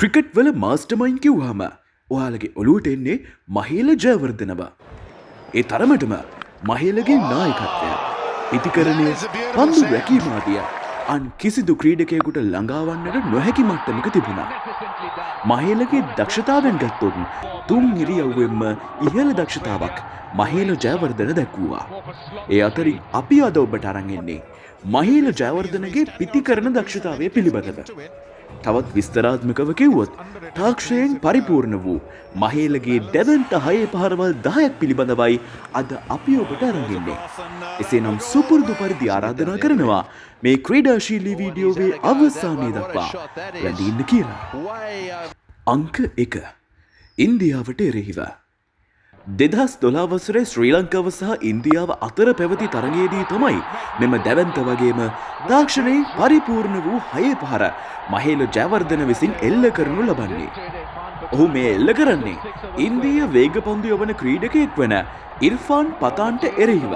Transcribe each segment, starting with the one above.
Cricket වල මාස්ටර්මයින්ඩ් කිව්වහම ඔයාලගේ ඔළුවට එන්නේ මහේල ජයවර්ධනව. ඒ තරමටම මහේලගේ නායකත්වය, ඉතිකරණය, පන්දු රැකීම ආදිය අන් කිසිදු ක්‍රීඩකයෙකුට ළඟාවන්නට නොහැකි මට්ටමක තිබුණා. මහේලගේ දක්ෂතාවෙන් ගත්තොත් තුන් ඉරියව්වෙන්ම ඉහළ දක්ෂතාවක් මහේල ජයවර්ධන දැක්වුවා. ඒ අතරින් අපි අද ඔබට අරන් එන්නේ මහේල ජයවර්ධනගේ පිතිකරණ දක්ෂතාවය පිළිබඳව. තවත් විස්තරාත්මකව කිව්වොත් තාක්ෂණයෙන් පරිපූර්ණ වූ මහේලගේ දැවන්ත 6 පහරවල් 10ක් පිළිබඳවයි අද අපි ඔබට අරන් එන්නේ. එසේනම් සුපුරුදු පරිදි ආරාධනා කරනවා මේ ක්‍රීඩාශීලී වීඩියෝවේ අවසානයේ දක්වා රැඳී ඉන්න කියලා. අංක 1. ඉන්දියාවට එරෙහිව 2012 වසරේ ශ්‍රී ලංකාව සහ ඉන්දියාව අතර පැවති තරගයේදී තමයි මෙම දැවැන්ත වගේම තාක්ෂණයෙන් පරිපූර්ණ වූ 6 පහර මහේල ජයවර්ධන විසින් එල්ල කරනු ලබන්නේ. ඔහු මේ එල්ල කරන්නේ ඉන්දීය වේගපන්දු යවන ක්‍රීඩකයෙක් වන ඉර්ෆාන් පතාන්ට එරෙහිව.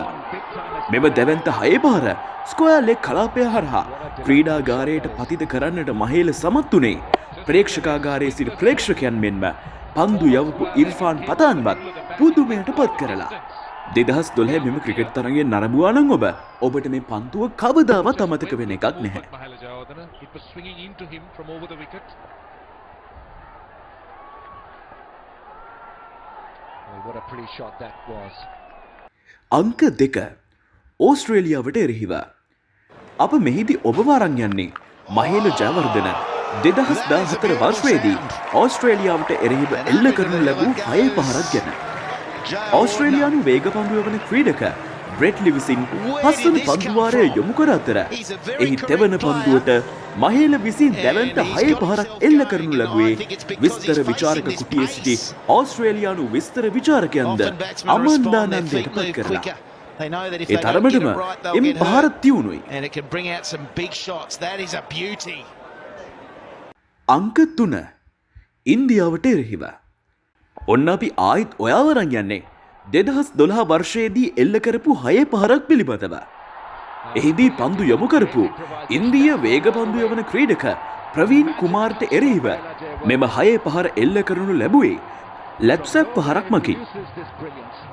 මෙම දැවැන්ත 6 පහර ස්ක්වයර් ලෙග් කලාපය හරහා ක්‍රීඩාගාරයට පතිත කරන්නට මහේල සමත් වුණේ ප්‍රේක්ෂකාගාරයේ සිට ප්‍රේක්ෂකයන් මෙන්ම පන්දු යවපු ඉර්ෆාන් පතාන්වත් පුදුමයට පත් කරලා. 2012 මෙම ක්‍රිකට් තරගයෙන් නරඹුවා නම් ඔබට මේ පන්දුව කවදාවත් අමතක වෙන එකක් නැහැ. අංක 2. ඕස්ට්‍රේලියාවට එරෙහිව අප මෙහිදී ඔබව අරන් යන්නේ මහේල ජයවර්ධන 2014 වර්ෂයේදී ඕස්ට්‍රේලියාවට එරෙහිව එල්ල කරනු ලැබූ 6 පහරක් ගැන. ඕස්ට්‍රේලියානු වේගපන්දු යවන ක්‍රීඩක බ්‍රෙට්ලි විසින් පස්වන පන්දුවාරය යොමු කර අතර එහි තෙවන පන්දුවට මහේල විසින් දැවැන්ත 6 පහරක් එල්ල කරනු ලැබුවේ විස්තර විචාරක කුටියේ සිටි ඕස්ට්‍රේලියානු විස්තර විචාරකයන්ද අමන්දානන්දයට පත් කරලා. ඒ තරමටම එම් පහර තියුණුයි. අංක 3. ඉන්දියාවට එරෙහිව ඔන්න අපි ආයිත් ඔයාව අරන් යන්නේ 2012 වර්ෂයේදී එල්ල කරපු 6 පහරක් පිළිබඳව. එහිදී පන්දු යොමු කරපු ඉන්දීය වේගපන්දු යවන ක්‍රීඩක ප්‍රවීන් කුමාර්ට එරෙහිව මෙම 6 පහර එල්ල කරනු ලැබුවේ ලැප්සැප් පහරක් මගින්.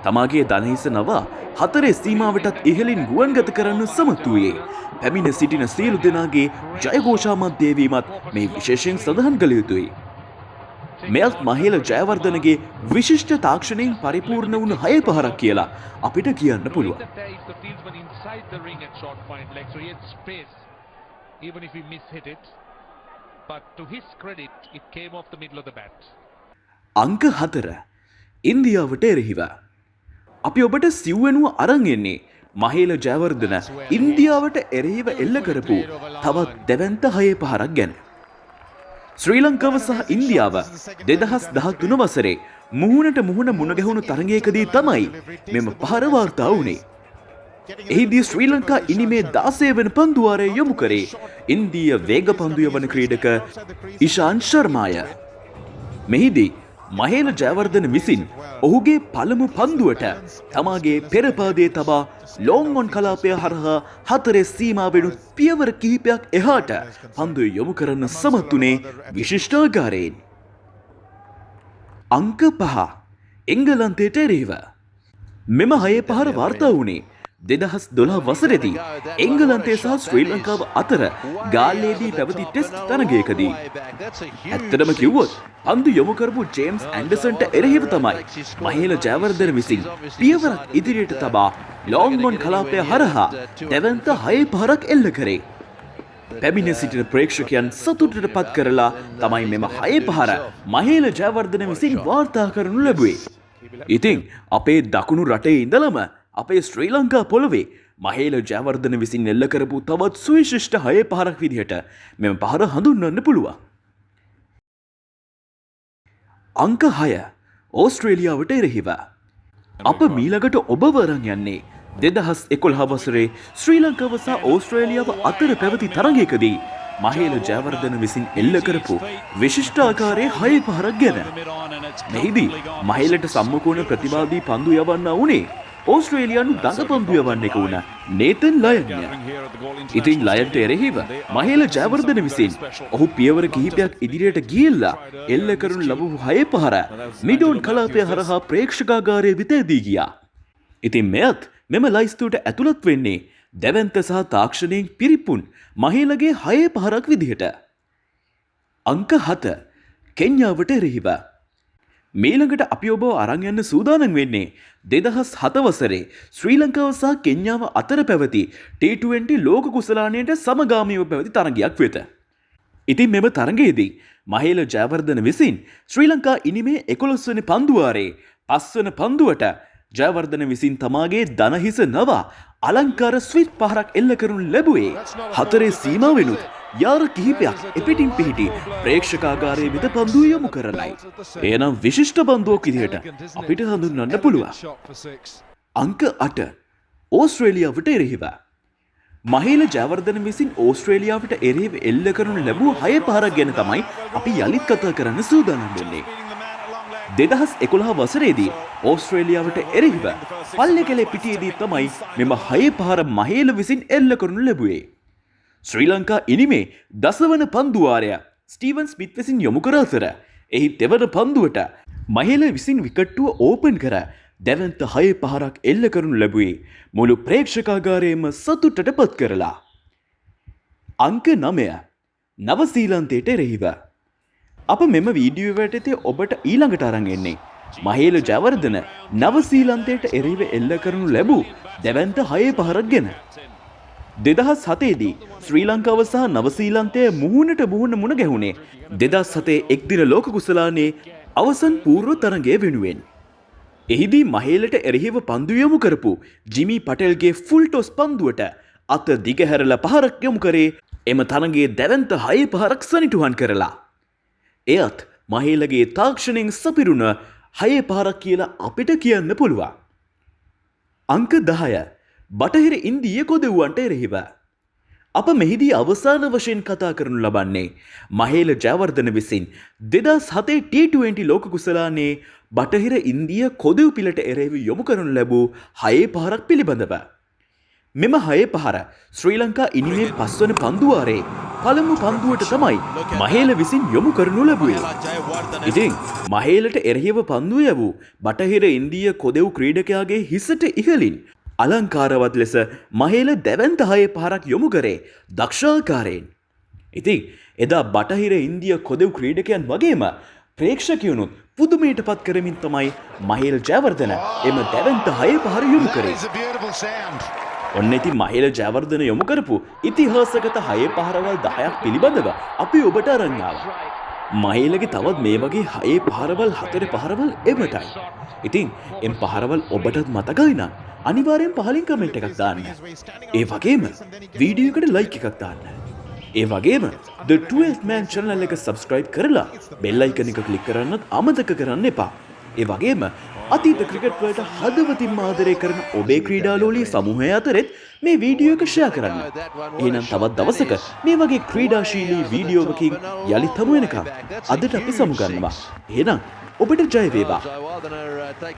තමාගේ දණහිස නවා 4 සීමාවටත් ඉහළින් ගුවන්ගත කරන්න සමත් වූයේ පැමිණ සිටින සියලු දෙනාගේ ජයഘോഷා මැද්දේ වීමත් මේ විශේෂයෙන් සඳහන් කළ යුතුයි. මෙයත් මහේල ජයවර්ධනගේ විශිෂ්ට තාක්ෂණයෙන් පරිපූර්ණ වුණු 6 පහරක් කියලා අපිට කියන්න පුළුවන්. අංක 4. ඉන්දියාවට එරෙහිව අපි ඔබට සිව්වෙනුව අරන් එන්නේ මහේල ජයවර්ධන ඉන්දියාවට එරෙහිව එල්ල කරපු තවත් දැවැන්ත 6 පහරක් ගැන. ශ්‍රී ලංකාව සහ ඉන්දියාව 2013 වසරේ මුහුණට මුහුණ මුණ ගැහුණු තරගයකදී තමයි මෙම පහර වාර්තා වුණේ. එහිදී ශ්‍රී ලංකා ඉනිමේ 16 වන පන්දුවාරය යොමු කරේ ඉන්දීය වේගපන්දු යවන ක්‍රීඩක ඉෂාන් ශර්මාය. මෙහිදී මහේල ජයවර්ධන විසින් ඔහුගේ පළමු පන්දුවට තමාගේ පෙරපාදයේ තබා ලොං ඔන් කලාපය හරහා 4 සීමාවෙනුත් පියවර කිහිපයක් එහාට පන්දුව යොමු කරන්න සමත් වුණේ විශිෂ්ටාකාරයෙන්. අංක 5. එංගලන්තයට එරෙහිව මෙම 6 පහර වාර්තා වුණේ 2012 වසරේදී එංගලන්තය සහ ශ්‍රී ලංකාව අතර ගාල්ලේදී පැවති ටෙස්ට් තරගයකදී. ඇත්තටම කිව්වොත් පන්දු යොමු කරපු ජේම්ස් ඇන්ඩර්සන්ට එරෙහිව තමයි මහේල ජයවර්ධන විසින් පියවරක් ඉදිරියට තබා ලොං ඔන් කලාපය හරහා දැවැන්ත 6 පහරක් එල්ල කරේ. පැමිණ සිටින ප්‍රේක්ෂකයන් සතුටට පත් කරලා තමයි මෙම 6 පහර මහේල ජයවර්ධන විසින් වාර්තා කරනු ලැබුවේ. ඉතින් අපේ දකුණු රටේ ඉඳලම අපේ ශ්‍රී ලංකා පොළොවේ මහේල ජයවර්ධන විසින් එල්ල කරපු තවත් සුවිශිෂ්ට 6 පහරක් විදිහට මෙම පහර හඳුන්වන්න පුළුවන්. අංක 6. ඕස්ට්‍රේලියාවට එරෙහිව අප මීළඟට ඔබව අරන් යන්නේ 2011 වසරේ ශ්‍රී ලංකාව සහ ඕස්ට්‍රේලියාව අතර පැවති තරගයකදී මහේල ජයවර්ධන විසින් එල්ල කරපු විශිෂ්ටාකාරයේ 6 පහරක් ගැන. මෙහිදී මහේලට සම්මුඛ වන ප්‍රතිවාදී පන්දු යවන්න වුණේ ඕස්ට්‍රේලියානු දඟපන්දු යවන්නෙකු වුණ නේතන් ලයන්ය. ඉතින් ලයන්ට එරෙහිව මහේල ජයවර්ධන විසින් ඔහු පියවර කිහිපයක් ඉදිරියට ගිහිල්ලා එල්ල කරනු ලැබූ 6 පහර මිඩෝන් කලාපය හරහා ප්‍රේක්ෂකාගාරයේ විතේදී ගියා. ඉතින් මෙයත් මෙම ලයිස්තුවට ඇතුළත් වෙන්නේ දැවැන්ත සහ තාක්ෂණයෙන් පිරිපුන් මහේලගේ 6 පහරක් විදිහට. අංක 7 කෙන්යාවට එරෙහිව. මීළඟට අපි ඔබව අරන් යන්න සූදානම් වෙන්නේ 2007 වසරේ ශ්‍රී ලංකාව සහ කෙන්යාව අතර පැවති T20 ලෝක කුසලානයට සමගාමීව පැවති තරගයක් වෙත. ඉතින් මෙම තරගයේදී මහේල ජයවර්ධන විසින් ශ්‍රී ලංකා ඉනිමේ 11 වෙනි පන්දුවාරේ 5 වන පන්දුවට ජයවර්ධන විසින් තමාගේ දනහිස නවා අලංකාර ස්විච් පහරක් එල්ල කරනු ලැබුවේ 4 සීමාවෙනුත් යාර කිහිපයක් එපිටින් පිහිටි ප්‍රේක්ෂකාගාරයේ වෙත පන්දුව යොමු කරලයි. එනම් විශිෂ්ට පන්දුවක් විදිහට අපිට හඳුන්වන්න පුළුවන්. අංක 8 ඕස්ට්‍රේලියාවට එරෙහිව. මහේල ජයවර්ධන විසින් ඕස්ට්‍රේලියාවට එරෙහිව එල්ල කරනු ලැබූ 6 පහරක් ගැන තමයි අපි යලිත් කතා කරන්න සූදානම් වෙන්නේ. 2011 වසරේදී ඕස්ට්‍රේලියාවට එරෙහිව පල්ලෙකැලේ පිටියේදී තමයි මෙම 6 පහර මහේල විසින් එල්ල කරනු ලැබුවේ. ශ්‍රී ලංකා ඉනිමේ 10 වන පන්දුවාරය ස්ටීවන් ස්මිත් විසින් යොමු කර අතර එහි දෙවන පන්දුවට මහේල විසින් විකට්ටුව ඕපන් කර දැවැන්ත 6 පහරක් එල්ල කරනු ලැබුවේ මුළු ප්‍රේක්ෂකාගාරයේම සතුටට පත් කරලා. අංක 9 නවසීලන්තයට එරෙහිව. අප මෙම වීඩියෝ එකට ඔබට ඊළඟට අරන් එන්නේ මහේල ජයවර්ධන නවසීලන්තයට එරෙහිව එල්ල කරනු ලැබූ දැවැන්ත 6 පහරක් ගැන. 2007 දී ශ්‍රී ලංකාව සහ නවසීලන්තය මුහුණට මුහුණ මුණ ගැහුණේ 2007 එක්දින ලෝක කුසලානේ අවසන් පූර්ව තරගය වෙනුවෙන්. එහිදී මහේලට එරෙහිව පන්දු යොමු කරපු ජිමි පටෙල්ගේ ෆුල් ටොස් පන්දුවට අත දිගහැරලා පහරක් යොමු කරේ එම තරගයේ දැවැන්ත 6 පහරක් සනිටුහන් කරලා. එයත් මහේලගේ තාක්ෂණයෙන් සපිරුණ 6 පහරක් කියලා අපිට කියන්න පුළුවන්. අංක 10 බටහිර ඉන්දීය කොදෙව්වන්ට එරෙහිව. අප මෙහිදී අවසාන වශයෙන් කතා කරනු ලබන්නේ මහේල ජයවර්ධන විසින් 2007 T20 ලෝක කුසලානේ බටහිර ඉන්දීය කොදෙව් පිලට එරෙහිව යොමු කරනු ලැබූ 6 පහරක් පිළිබඳව. මෙම 6 පහර ශ්‍රී ලංකා ඉනිමේ 5 වන පන්දුවාරේ පළමු පන්දුවට තමයි මහේල විසින් යොමු කරනු ලැබුවේ. ඉතින් මහේලට එරෙහිව පන්දුව යවූ බටහිර ඉන්දීය කොදෙව් ක්‍රීඩකයාගේ හිසට ඉහළින් අලංකාරවත් ලෙස මහේල දැවැන්ත 6 පහරක් යොමු කරේ දක්ෂාකාරයෙන්. ඉතින් එදා බටහිර ඉන්දිය කොදෙව් ක්‍රීඩකයන් වගේම ප්‍රේක්ෂකයනුත් පුදුමයට පත් කරමින් තමයි මහේල ජයවර්ධන එම දැවැන්ත 6 පහර යොමු කරේ. ඔන්න ඉතින් මහේල ජයවර්ධන යොමු කරපු ඉතිහාසගත 6 පහරවල් 10ක් පිළිබඳව අපි ඔබට අරන් ආවා. මහේලගේ තවත් මේ වගේ 6 පහරවල් 4 පහරවල් එමටයි. ඉතින් එම් පහරවල් ඔබටත් මතකයි නම් අනිවාර්යෙන් පහලින් කමෙන්ට් එකක් දාන්න. ඒ වගේම වීඩියෝ එකට ලයික් එකක් දාන්න. ඒ වගේම The 12th Man channel එක subscribe කරලා bell icon එක click කරන්නත් අමතක කරන්න එපා. ඒ වගේම අතීත ක්‍රිකට් වලට හදවතින්ම ආදරය කරන ඔබේ ක්‍රීඩාලෝලී සමූහය අතරෙත් මේ වීඩියෝ එක ෂෙයා කරන්න. එහෙනම් තවත් දවසක මේ වගේ ක්‍රීඩාශීලී වීඩියෝවකින් යලිත් හමු වෙනකම් අදට අපි සමු ගන්නවා. එහෙනම් ඔබට ජය වේවා.